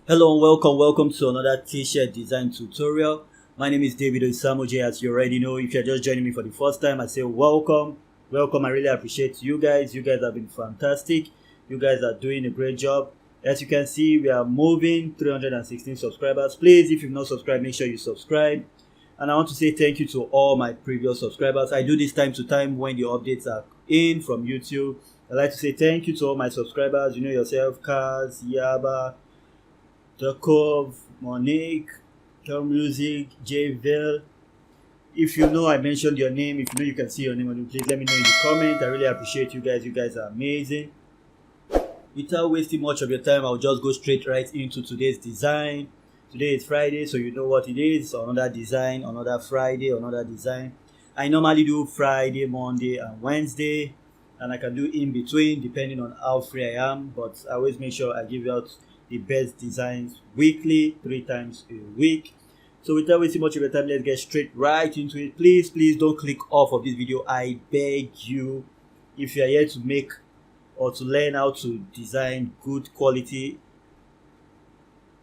Hello and welcome to another t-shirt design tutorial. My name is David Osamoje. As you already know, if you're just joining me for the first time, I say welcome. I really appreciate you guys. You guys have been fantastic. You guys are doing a great job. As you can see, we are moving 316 subscribers. Please, if you've not subscribed, make sure you subscribe. And I want to say thank you to all my previous subscribers. I do this time to time when the updates are in from YouTube. I'd like to say thank you to all my subscribers. You know yourself, Kaz, Yaba, Jacob, Monique, Tom Music, Jville. If you know I mentioned your name, if you know you can see your name on it, please let me know in the comment. I really appreciate you guys. You guys are amazing. Without wasting much of your time, I'll just go straight right into today's design. Today is Friday, so you know what it is. Another design, another Friday, another design. I normally do Friday, Monday, and Wednesday, and I can do in between depending on how free I am. But I always make sure I give out the best designs weekly, 3 times a week. So without wasting much of your time, let's get straight right into it. Please don't click off of this video. I beg you. If you are here to make or to learn how to design good quality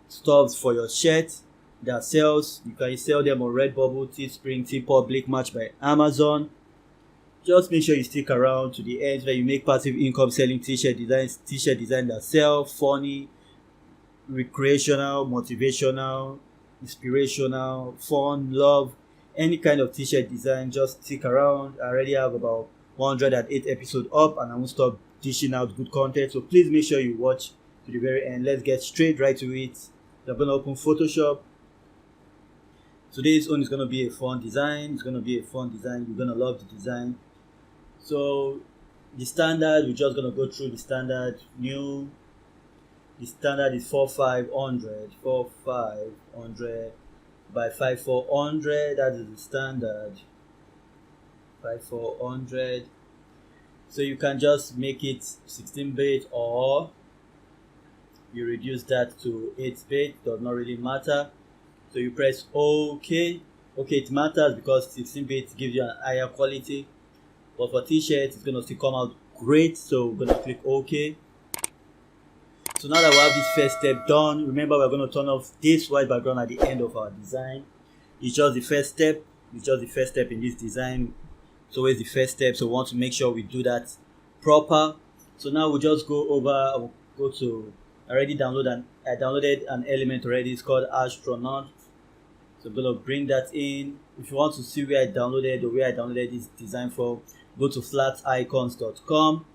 stuffs for your shirt that sells, you can sell them on Redbubble, Teespring, TeePublic, Match by Amazon. Just make sure you stick around to the end where you make passive income selling t-shirt design that sell, funny, recreational, motivational, inspirational, fun, love, any kind of t-shirt design. Just stick around. I already have about 108 episodes up and I won't stop dishing out good content, so please make sure you watch to the very end. Let's get straight right to it. I'm gonna open Photoshop. Today's one is gonna be a fun design. You're gonna love the design. So the standard, we're just gonna go through the standard. New, the standard is 4500 by 5400. That is the standard. 5400. So you can just make it 16-bit or you reduce that to 8-bit. Does not really matter. So you press OK. Okay, it matters because 16-bit gives you an higher quality, but for t-shirts it's gonna still come out great. So we're gonna click OK. So now that we have this first step done, remember we're going to turn off this white background at the end of our design. It's just the first step. In this design. It's always the first step, so we want to make sure we do that proper. So now we'll just go over. I'll go to I downloaded an element already. It's called Astronaut. So I'm going to bring that in. If you want to see where I downloaded this design from, go to flaticons.com.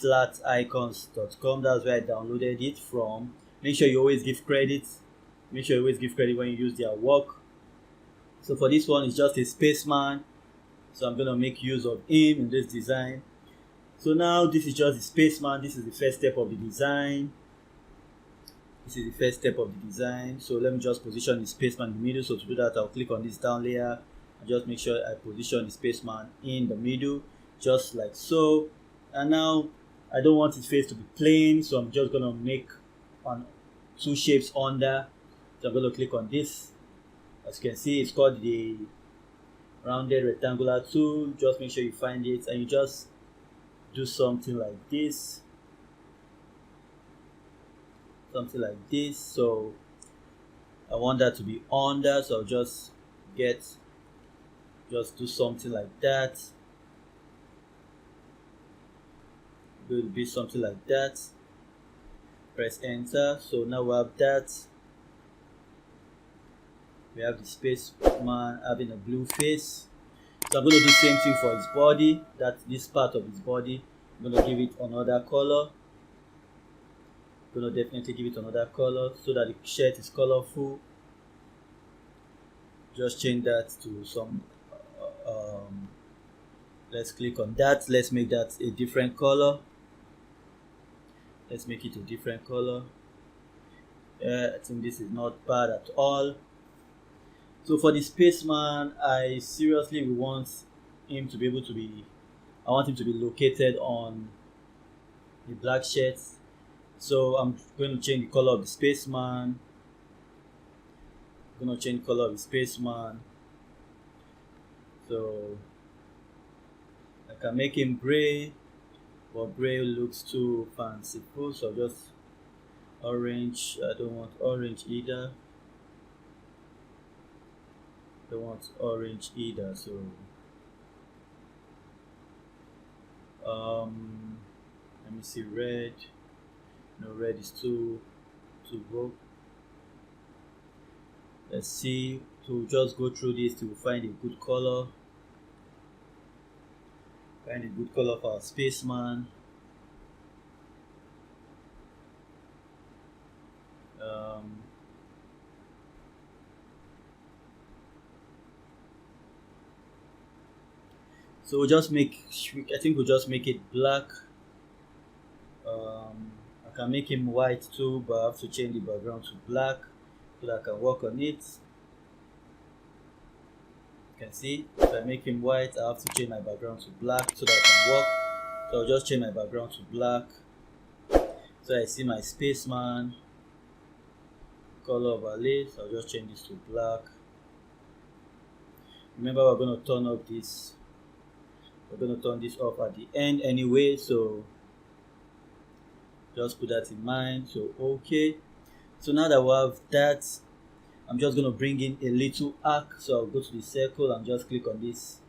flaticons.com. That's where I downloaded it from. Make sure you always give credit when you use their work. So for this one, it's just a spaceman, so I'm going to make use of him in this design. So now this is just the spaceman. This is the first step of the design. So let me just position the spaceman in the middle. So to do that, I'll click on this down layer and just make sure I position the spaceman in the middle, just like so. And now I don't want his face to be plain, so I'm just gonna make two shapes under. So I'm gonna click on this. As you can see, it's called the rounded rectangular tool. Just make sure you find it and you just do something like this. So I want that to be under, so I'll just do something like that. Will be something like that. Press enter. So now we have that. We have the spaceman having a blue face. So I'm going to do the same thing for his body. This part of his body, I'm going to give it another color. Definitely give it another color so that the shirt is colorful. Just change that to some let's click on that. Let's make that a different color. Let's make it a different color. I think this is not bad at all. So for the spaceman, I seriously want him to be located on the black shirt. So I'm going to change the color of the spaceman. So I can make him gray, but gray looks too fanciful. So orange. I don't want orange either. Don't want orange either. So let me see, red. No, red is too broad. Let's see, to just go through this to find a good color. Find a good color for our spaceman. So we'll just make, I think we'll just make it black. I can make him white too, but I have to change the background to black so that I can work on it. You can see, if I make him white, I have to change my background to black so that I can work. So I'll just change my background to black. So I see my spaceman color overlay, so I'll just change this to black. Remember, we're going to turn off this. We're going to turn this off at the end anyway, so just put that in mind. So okay, so now that we have that, I'm just going to bring in a little arc. So I'll go to the circle and just click on this,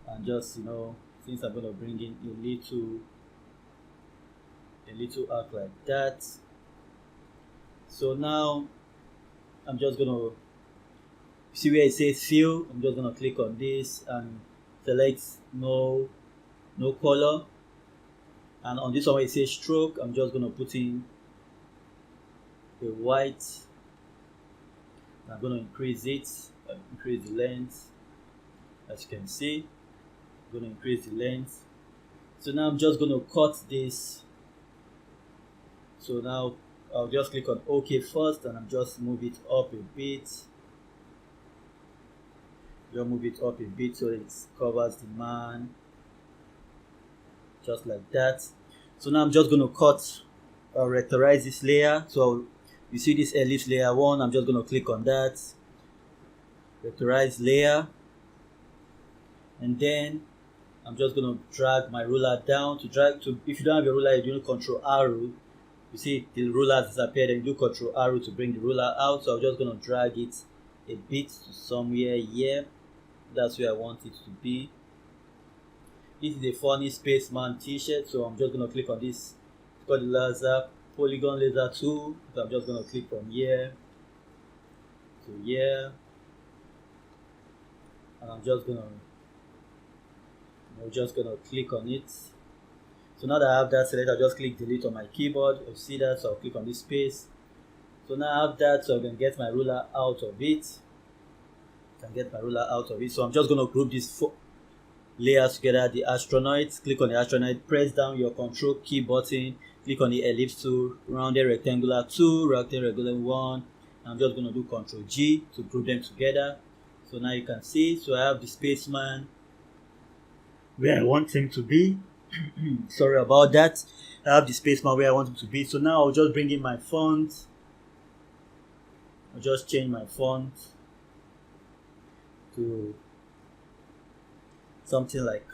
and just, you know, since I'm going to bring in a little arc like that. So now I'm just going to see where it says fill. I'm just going to click on this and select no color, and on this one where it says stroke, I'm just going to put in a white. I'm going to increase it, increase the length. As you can see, I'm going to increase the length. So now I'm just going to cut this. So now I'll just click on OK first, and I'm just move it up a bit. Just move it up a bit so it covers the man, just like that. So now I'm just going to cut or rectorize this layer. So you see this ellipse layer 1, I'm just going to click on that, rectorize layer, and then I'm just going to drag my ruler down. If you don't have a ruler, you do Control arrow. You see the ruler disappeared, and you do Control arrow to bring the ruler out. So I'm just going to drag it a bit to somewhere here. That's where I want it to be. This is a funny spaceman t-shirt, so I'm just going to click on this. It's called the laser polygon laser tool. So I'm just going to click from here to here, and I'm just going to click on it. So now that I have that selected, I'll just click delete on my keyboard. You'll see that, so I'll click on this space. So now I have that, so I can get my ruler out of it. So I'm just going to group these 4 layers together. The astronaut, click on the astronaut, press down your control key button, click on the ellipse tool, rounded rectangular 2, rounded rectangular 1. I'm just going to do Control G to group them together. So now you can see, so I have the spaceman where I want him to be. Sorry about that. I have the spaceman where I want him to be. So now I'll just bring in my font. I'll just change my font to something like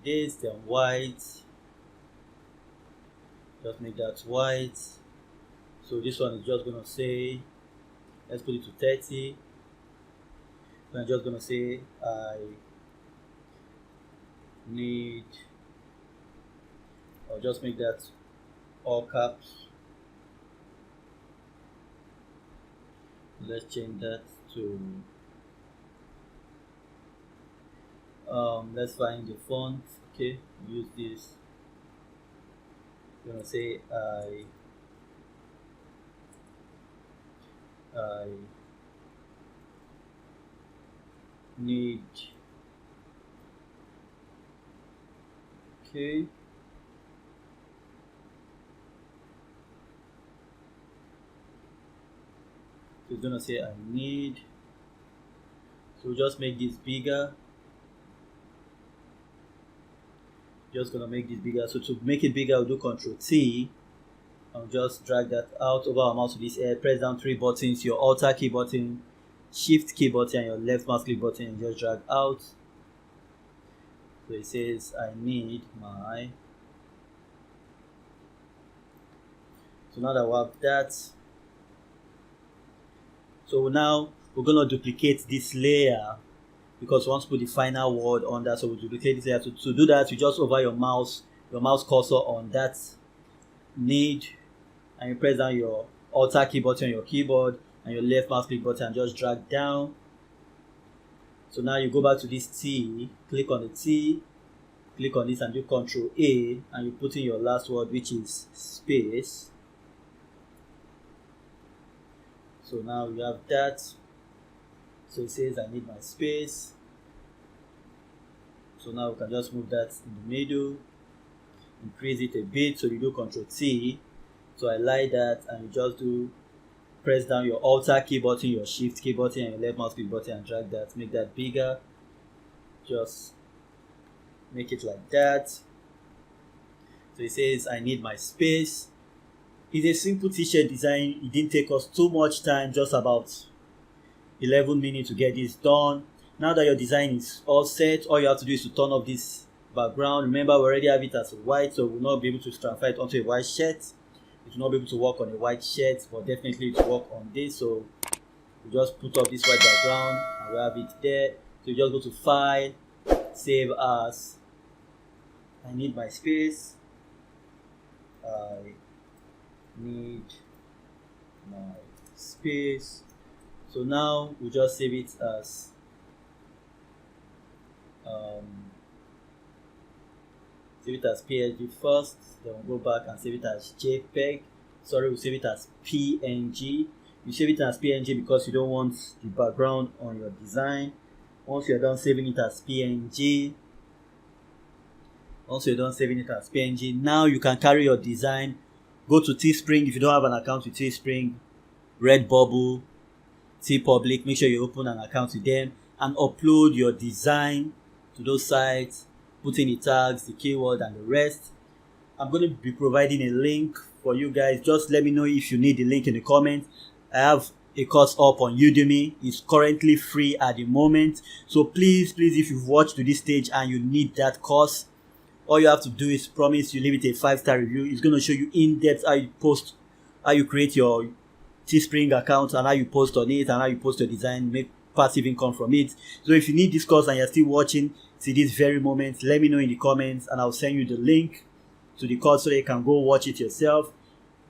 this, then white. Just make that white. So this one is just gonna say, let's put it to 30. I'm just gonna say I'll just make that all caps. Let's change that to let's find the font. Okay, use this. I'm gonna say I need. Okay, so it's gonna say I need. So just make this bigger. Just gonna make this bigger. So to make it bigger, I'll do Control T. I'll just drag that out over our mouse to this area. Press down 3 buttons, your Alt key button, Shift key button, and your left mouse click button, and just drag out. So it says I need my. So now that we have that, so now we're gonna duplicate this layer because we want to put the final word on that. So we duplicate this layer. To do that, you just hover your mouse cursor on that need, and you press down your Alt key button on your keyboard and your left mouse click button and just drag down. So now you go back to this T, click on the T, click on this and do Ctrl A, and you put in your last word, which is space. So now you have that. So it says I need my space. So now we can just move that in the middle, increase it a bit. So you do Ctrl T to highlight that, and you just do press down your Alt key button, your Shift key button, and your left mouse click button and drag that. Make that bigger. Just make it like that. So it says I need my space. It's a simple t-shirt design. It didn't take us too much time, just about 11 minutes to get this done. Now that your design is all set, all you have to do is to turn off this background. Remember, we already have it as white, so we'll not be able to transfer it onto a white shirt. It will not be able to work on a white shirt, but definitely to work on this. So we just put off this white background and we have it there. So you just go to File, Save As. I need my space. I need my space. So now we just save it as PNG first, then we'll go back and save it as JPEG. Sorry, we'll save it as PNG. You save it as PNG because you don't want the background on your design. Once you're done saving it as PNG, now you can carry your design. Go to Teespring. If you don't have an account with Teespring, Redbubble, TeePublic, make sure you open an account with them and upload your design to those sites. Put in the tags, the keyword, and the rest. I'm going to be providing a link for you guys. Just let me know if you need the link in the comments. I have a course up on Udemy. It's currently free at the moment. So please, if you've watched to this stage and you need that course, all you have to do is promise you leave it a 5-star review. It's going to show you in depth how you create your Teespring account and how you post on it and how you post your design, make passive income from it. So if you need this course and you're still watching to this very moment, let me know in the comments and I'll send you the link to the course so that you can go watch it yourself.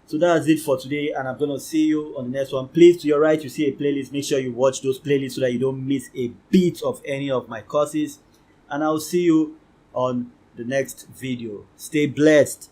So that's it for today, and I'm going to see you on the next one. Please, to your right, you see a playlist. Make sure you watch those playlists so that you don't miss a bit of any of my courses. And I'll see you on the next video. Stay blessed.